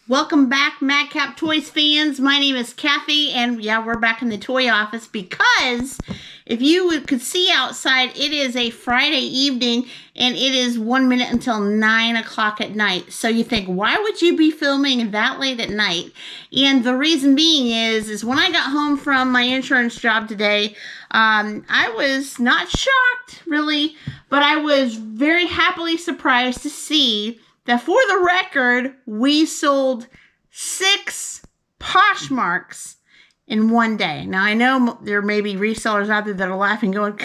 Welcome back, Madcap Toys fans. My name is Kathy, and yeah, we're back in the toy office because if you could see outside, it is a Friday evening, and it is 1 minute until 9 o'clock at night. So you think, why would you be filming that late at night? And the reason being is when I got home from my insurance job today, I was not shocked, really, but I was very happily surprised to see that for the record, we sold 6 Poshmarks in one day. Now, I know there may be resellers out there that are laughing, going,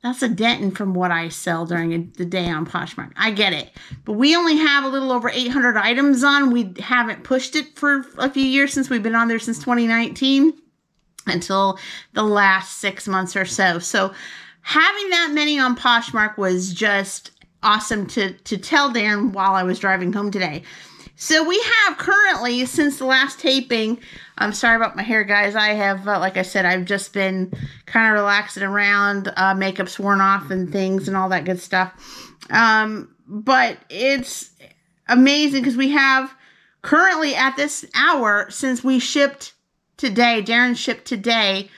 that's a dent from what I sell during the day on Poshmark. I get it. But we only have a little over 800 items on. We haven't pushed it for a few years since we've been on there since 2019 until the last 6 months or so. So having that many on Poshmark was just awesome to tell Daren while I was driving home today. So we have currently, since the last taping, I'm sorry about my hair, guys. I have, like I said, I've just been kind of relaxing around, makeup's worn off and things and all that good stuff. But it's amazing because we have currently at this hour, since we shipped today, Daren shipped today,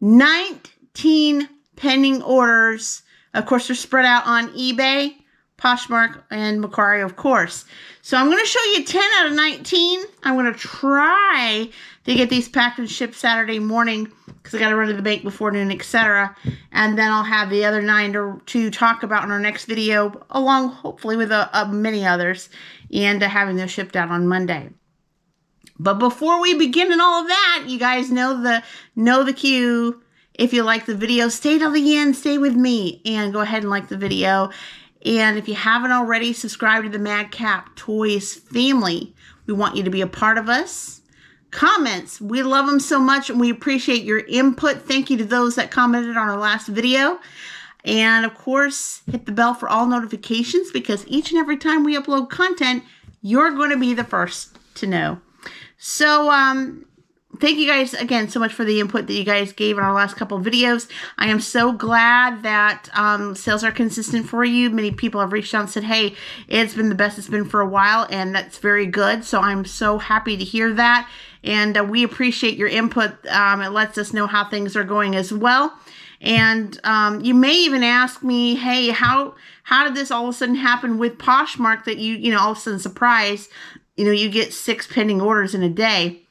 19 pending orders. Of course, they're spread out on eBay, Poshmark, and Mercari, of course. So I'm going to show you 10 out of 19. I'm going to try to get these packed and shipped Saturday morning because I got to run to the bank before noon, etc. And then I'll have the other 9 to talk about in our next video, along hopefully with many others, and having those shipped out on Monday. But before we begin and all of that, you guys know the cue. If you like the video, stay till the end, stay with me, and go ahead and like the video. And if you haven't already, subscribe to the Madcap Toys family. We want you to be a part of us. Comments, we love them so much, and we appreciate your input. Thank you to those that commented on our last video. And of course, hit the bell for all notifications, because each and every time we upload content, you're going to be the first to know. So, thank you guys again so much for the input that you guys gave in our last couple of videos. I am so glad that sales are consistent for you. Many people have reached out and said, hey, it's been the best it's been for a while, and that's very good. So I'm so happy to hear that, and we appreciate your input. It lets us know how things are going as well. And you may even ask me, hey, how did this all of a sudden happen with Poshmark that you all of a sudden surprise, you get 6 pending orders in a day?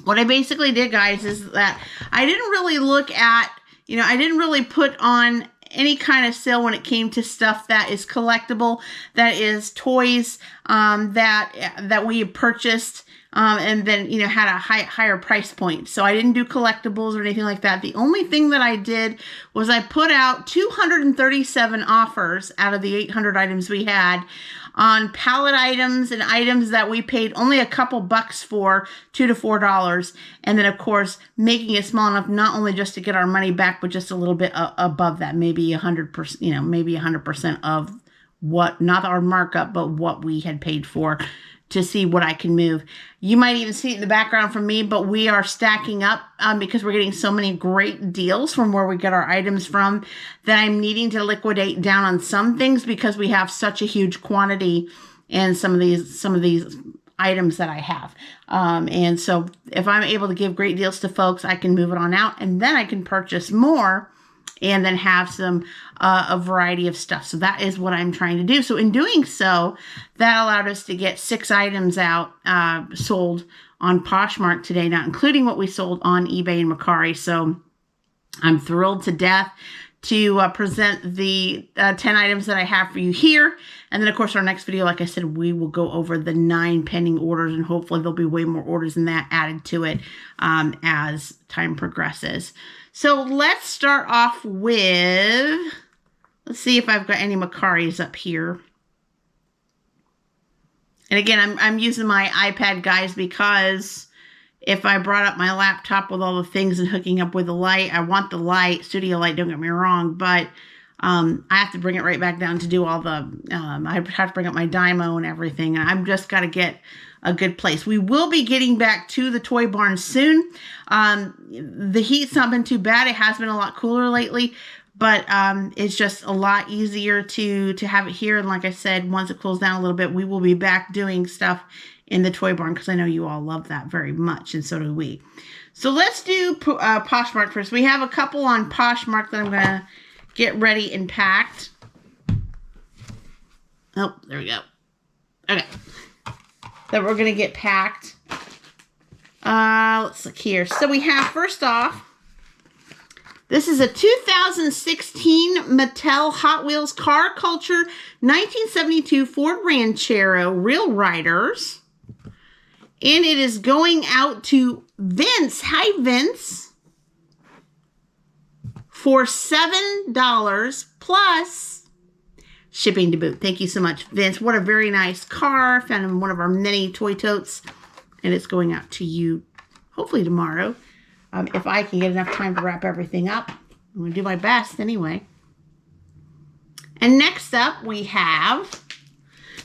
What I basically did, guys, is that I didn't really look at, I didn't really put on any kind of sale when it came to stuff that is collectible, that is toys, that we had purchased, and then, had a higher price point. So I didn't do collectibles or anything like that. The only thing that I did was I put out 237 offers out of the 800 items we had on pallet items and items that we paid only a couple bucks for, $2 to $4. And then, of course, making it small enough not only just to get our money back, but just a little bit above that, maybe 100%, maybe 100% of what, not our markup, but what we had paid for, to see what I can move. You might even see it in the background from me, but we are stacking up because we're getting so many great deals from where we get our items from that I'm needing to liquidate down on some things because we have such a huge quantity in some of these items that I have. And so if I'm able to give great deals to folks, I can move it on out, and then I can purchase more and then have a variety of stuff. So that is what I'm trying to do. So in doing so, that allowed us to get 6 items out, sold on Poshmark today, not including what we sold on eBay and Mercari. So I'm thrilled to death to present the 10 items that I have for you here. And then, of course, our next video, like I said, we will go over the 9 pending orders, and hopefully there'll be way more orders than that added to it as time progresses. So let's start off with, let's see if I've got any Mercaris up here. And again, I'm using my iPad, guys, because if I brought up my laptop with all the things and hooking up with the light, I want the light, studio light, don't get me wrong, but I have to bring it right back down to do all the, I have to bring up my Dymo and everything. I've just got to get a good place. We will be getting back to the toy barn soon. The heat's not been too bad. It has been a lot cooler lately. but it's just a lot easier to have it here. And like I said, once it cools down a little bit, we will be back doing stuff in the toy barn because I know you all love that very much, and so do we. So let's do Poshmark first. We have a couple on Poshmark that I'm going to get ready and packed. Oh, there we go. Okay. That we're going to get packed. Let's look here. So we have, first off, this is a 2016 Mattel Hot Wheels Car Culture 1972 Ford Ranchero Real Riders. And it is going out to Vince. Hi, Vince. For $7 plus shipping to boot. Thank you so much, Vince. What a very nice car. Found in one of our many toy totes. And it's going out to you hopefully tomorrow. If I can get enough time to wrap everything up. I'm going to do my best anyway. And next up we have,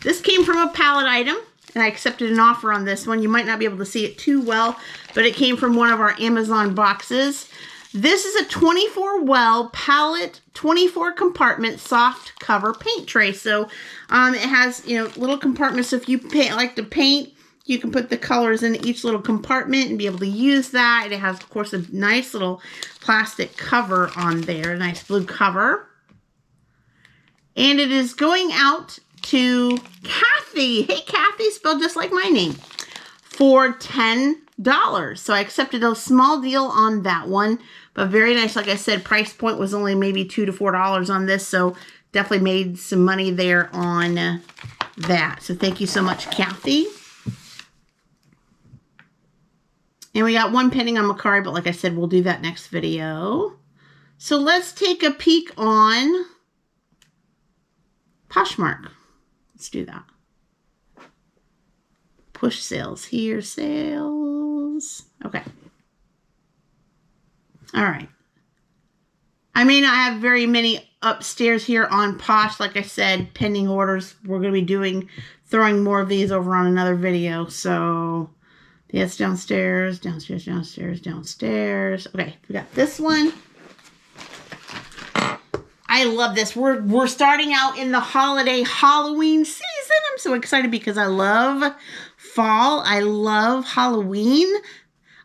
this came from a pallet item. And I accepted an offer on this one. You might not be able to see it too well, but it came from one of our Amazon boxes. This is a 24 well pallet, 24 compartment soft cover paint tray. So it has, you know, little compartments. So if you like to paint, you can put the colors in each little compartment and be able to use that. And it has, of course, a nice little plastic cover on there, a nice blue cover. And it is going out to Kathy. Hey, Kathy, spelled just like my name, for $10. So I accepted a small deal on that one, but very nice. Like I said, price point was only maybe $2 to $4 on this, so definitely made some money there on that. So thank you so much, Kathy. And we got one pending on Mercari, but like I said, we'll do that next video. So let's take a peek on Poshmark. Let's do that. Push sales here, sales. Okay. All right. I may not have very many upstairs here on Posh. Like I said, pending orders. We're going to be throwing more of these over on another video. So that's downstairs, downstairs, downstairs, downstairs. Okay, we got this one. I love this. We're starting out in the holiday Halloween season. I'm so excited because I love fall. I love Halloween.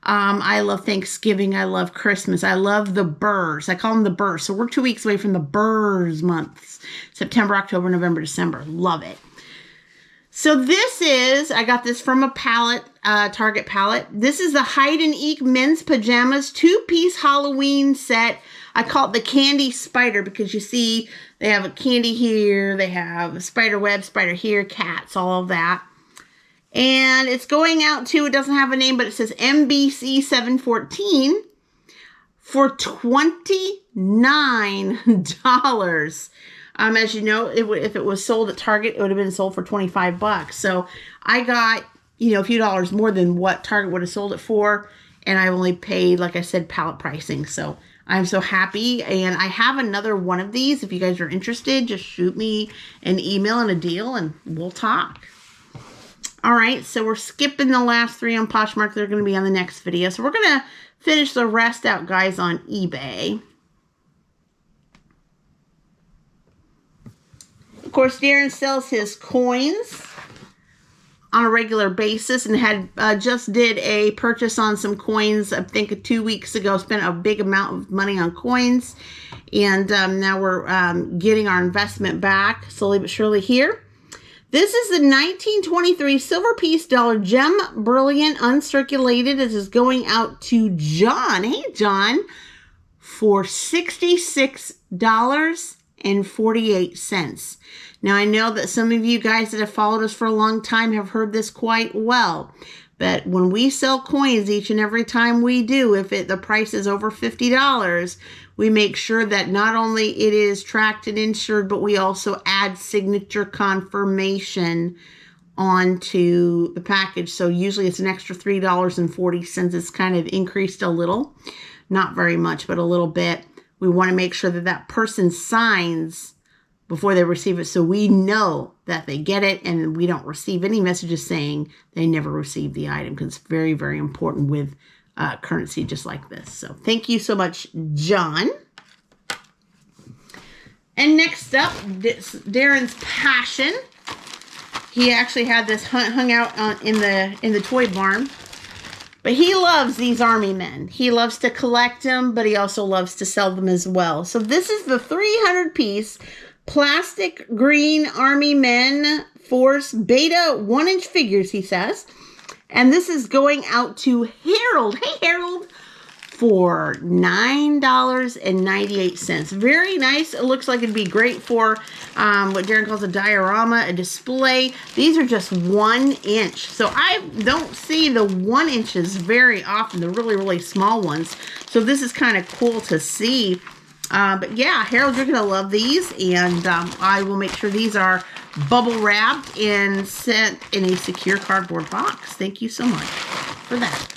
I love Thanksgiving. I love Christmas. I love the burrs. I call them the burrs. So we're 2 weeks away from the burrs months. September, October, November, December. Love it. So this is, I got this from a pallet, Target pallet. This is the Hide and Eek Men's Pajamas 2-piece Halloween set. I call it the Candy Spider because you see they have a candy here, they have a spider web, spider here, cats, all of that. And it's going out to, it doesn't have a name, but it says MBC 714 for $29. As you know, if it was sold at Target, it would have been sold for $25. So I got, you know, a few dollars more than what Target would have sold it for. And I only paid, like I said, pallet pricing. So I'm so happy. And I have another one of these. If you guys are interested, just shoot me an email and a deal and we'll talk. All right. So we're skipping the last three on Poshmark. They're going to be on the next video. So we're going to finish the rest out, guys, on eBay. Of course, Daren sells his coins on a regular basis and had just did a purchase on some coins, I think 2 weeks ago, spent a big amount of money on coins. And now we're getting our investment back slowly but surely here. This is the 1923 silver piece dollar gem brilliant uncirculated. This is going out to John. Hey, John, for $66.48. Now, I know that some of you guys that have followed us for a long time have heard this quite well. But when we sell coins each and every time we do, if the price is over $50, we make sure that not only it is tracked and insured, but we also add signature confirmation onto the package. So usually it's an extra $3.40. It's kind of increased a little. Not very much, but a little bit. We want to make sure that that person signs before they receive it, so we know that they get it and we don't receive any messages saying they never received the item, because it's very, very important with currency just like this. So thank you so much, John. And next up, Daren's passion. He actually had this hung out in the toy barn. But he loves these army men. He loves to collect them, but he also loves to sell them as well. So this is the 300-piece plastic green army men force beta 1-inch figures, he says. And this is going out to Harold. Hey, Harold. For $9.98. Very nice. It looks like it'd be great for what Daren calls a diorama, a display. These are just 1 inch. So I don't see the 1 inches very often, the really, really small ones. So this is kind of cool to see. But yeah, Harold, you're going to love these. And I will make sure these are bubble wrapped and sent in a secure cardboard box. Thank you so much for that.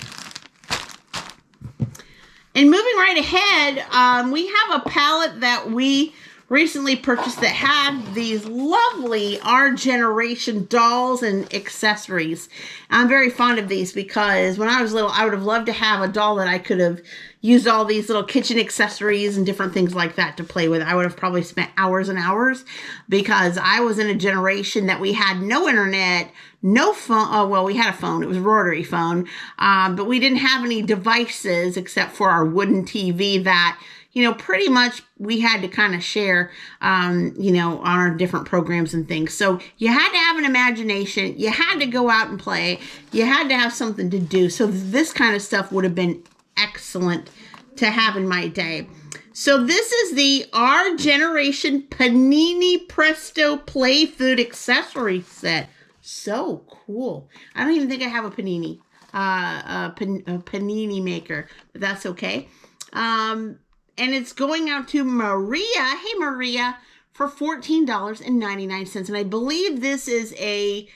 And moving right ahead, we have a palette that we recently purchased that had these lovely Our Generation dolls and accessories. I'm very fond of these because when I was little, I would have loved to have a doll that I could have used all these little kitchen accessories and different things like that to play with. I would have probably spent hours and hours because I was in a generation that we had no internet, no phone. Oh, well, we had a phone. It was a rotary phone. But we didn't have any devices except for our wooden TV that, you know, pretty much we had to kind of share, you know, on our different programs and things. So you had to have an imagination. You had to go out and play. You had to have something to do. So this kind of stuff would have been excellent to have in my day. So this is the Our Generation Panini Presto Play Food Accessory Set. So cool. I don't even think I have a panini, a panini maker, but that's okay. And it's going out to Maria. Hey, Maria, for $14.99. And I believe this is a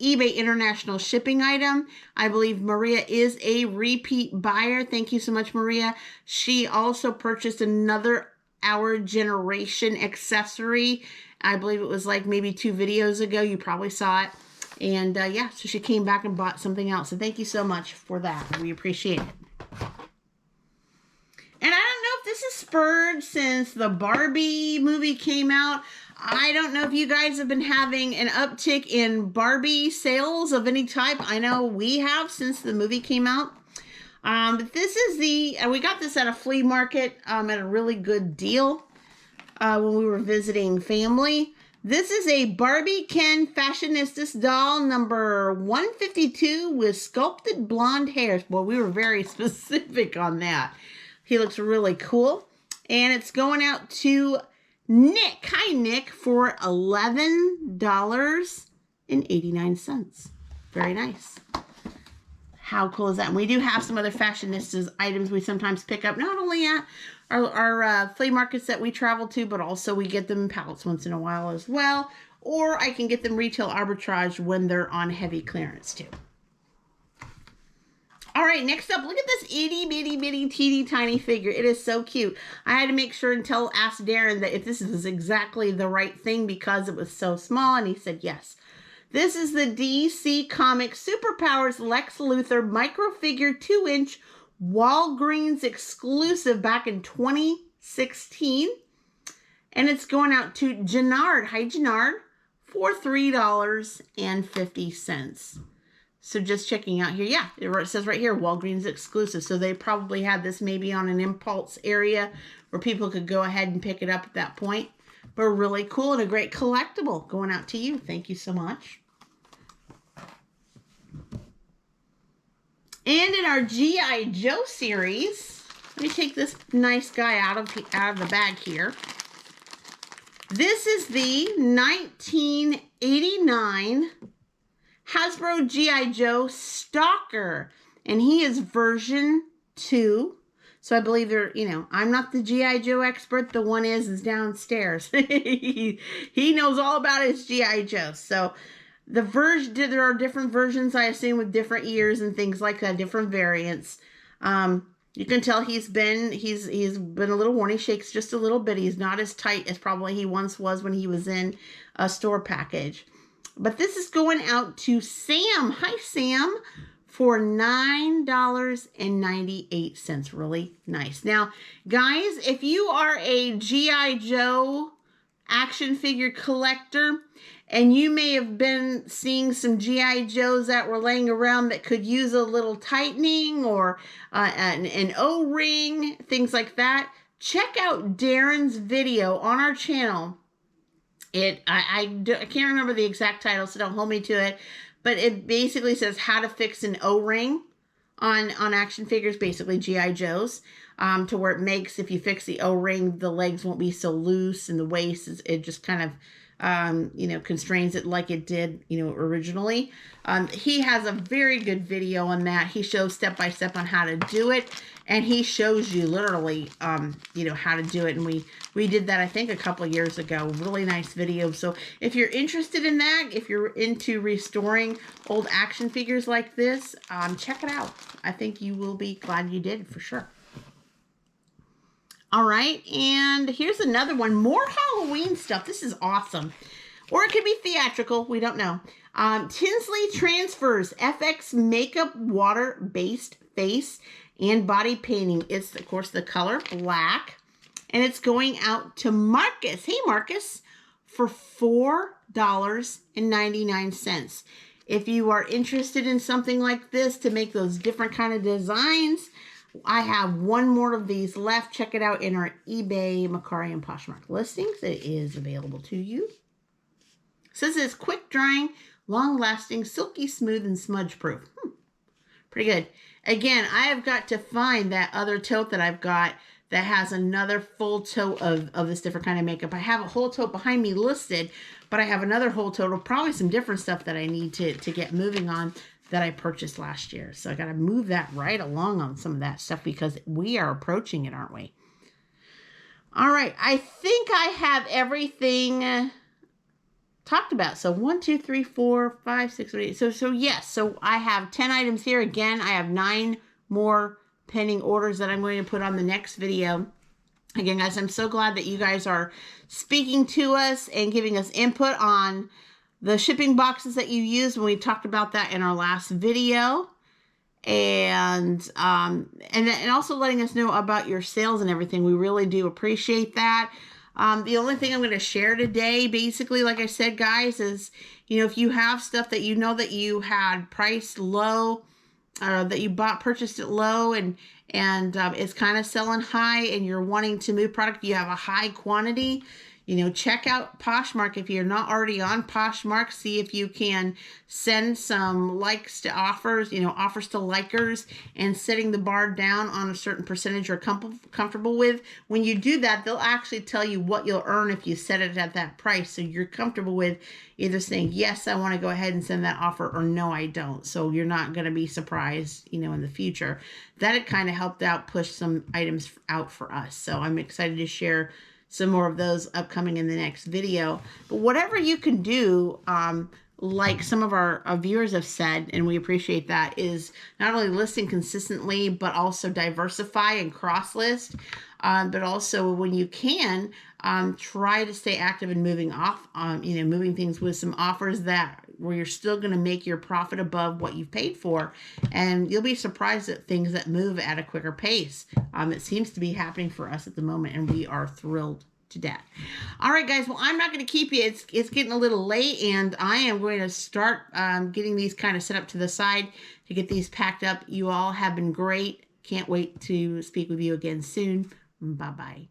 eBay International shipping item. I believe Maria is a repeat buyer. Thank you so much, Maria. She also purchased another Our Generation accessory. I believe it was like maybe 2 videos ago. You probably saw it. And yeah, so she came back and bought something else. So thank you so much for that. We appreciate it. And I don't know if this is spurred since the Barbie movie came out. I don't know if you guys have been having an uptick in Barbie sales of any type. I know we have since the movie came out. But this is we got this at a flea market at a really good deal when we were visiting family. This is a Barbie Ken Fashionistas doll number 152 with sculpted blonde hairs. Well, we were very specific on that. He looks really cool. And it's going out to Nick. Hi, Nick, for $11.89. Very nice. How cool is that? And we do have some other Fashionistas items we sometimes pick up, not only at our flea markets that we travel to, but also we get them in pallets once in a while as well. Or I can get them retail arbitrage when they're on heavy clearance too. All right, next up, look at this itty bitty bitty teeny tiny figure. It is so cute. I had to make sure and ask Daren that if this is exactly the right thing because it was so small, and he said yes. This is the DC Comics Superpowers Lex Luthor microfigure 2-inch Walgreens exclusive back in 2016. And it's going out to Jannard. Hi, Jannard, for $3.50. So just checking out here. Yeah, it says right here, Walgreens exclusive. So they probably had this maybe on an impulse area where people could go ahead and pick it up at that point. But really cool and a great collectible going out to you. Thank you so much. And in our G.I. Joe series, let me take this nice guy out of the bag here. This is the 1989 Hasbro G.I. Joe Stalker, and he is version 2. So I believe they're, you know, I'm not the G.I. Joe expert. The one is downstairs. He knows all about his G.I. Joe. So there are different versions, I assume, with different years and things like that, different variants. You can tell he's been a little worn. He shakes just a little bit. He's not as tight as probably he once was when he was in a store package. But this is going out to Sam. Hi, Sam, for $9.98. Really nice. Now, guys, if you are a G.I. Joe action figure collector, and you may have been seeing some G.I. Joes that were laying around that could use a little tightening or an O-ring, things like that, check out Daren's video on our channel. I can't remember the exact title, so don't hold me to it, but it basically says how to fix an O-ring on action figures, basically G.I. Joes, to where it makes, if you fix the O-ring, the legs won't be so loose, and the waist, it just kind of constrains it like it did, originally. He has a very good video on that. He shows step by step on how to do it, and he shows you literally, how to do it. And we did that, I think, a couple of years ago. Really nice video. So if you're interested in that, if you're into restoring old action figures like this, check it out. I think you will be glad you did, for sure. All right, and here's another one. More Halloween stuff. This is awesome. Or it could be theatrical. We don't know. Tinsley Transfers FX Makeup Water-Based Face and Body Painting. It's, of course, the color black. And it's going out to Marcus. Hey, Marcus. For $4.99. If you are interested in something like this to make those different kind of designs, I have one more of these left. Check it out in our eBay, Mercari, and Poshmark listings. It is available to you. It says it's quick drying, long lasting, silky smooth, and smudge proof. Pretty good. Again, I have got to find that other tote that I've got that has another full tote of this different kind of makeup. I have a whole tote behind me listed, but I have another whole tote of probably some different stuff that I need to get moving on that I purchased last year. So I got to move that right along on some of that stuff because we are approaching it, aren't we? All right. I think I have everything talked about. So 1, 2, 3, 4, 5, 6, 7, 8. So yes. So I have 10 items here. Again, I have 9 more pending orders that I'm going to put on the next video. Again, guys, I'm so glad that you guys are speaking to us and giving us input on the shipping boxes that you use, when we talked about that in our last video, and also letting us know about your sales and everything. We really do appreciate that. The only thing I'm going to share today, basically, like I said, guys, is, if you have stuff that that you had priced low, that you purchased it low, and it's kind of selling high, and you're wanting to move product, you have a high quantity, check out Poshmark. If you're not already on Poshmark, see if you can send some likes to offers, offers to likers, and setting the bar down on a certain percentage you're comfortable with. When you do that, they'll actually tell you what you'll earn if you set it at that price. So you're comfortable with either saying, yes, I want to go ahead and send that offer, or no, I don't. So you're not going to be surprised, in the future. That it kind of helped out push some items out for us. So I'm excited to share some more of those upcoming in the next video. But whatever you can do, like some of our viewers have said, and we appreciate that, is not only listing consistently, but also diversify and cross list. But also, when you can, try to stay active in moving off, moving things with some offers where you're still going to make your profit above what you've paid for. And you'll be surprised at things that move at a quicker pace. It seems to be happening for us at the moment, and we are thrilled to death. All right, guys. Well, I'm not going to keep you. It's getting a little late, and I am going to start getting these kind of set up to the side to get these packed up. You all have been great. Can't wait to speak with you again soon. Bye-bye.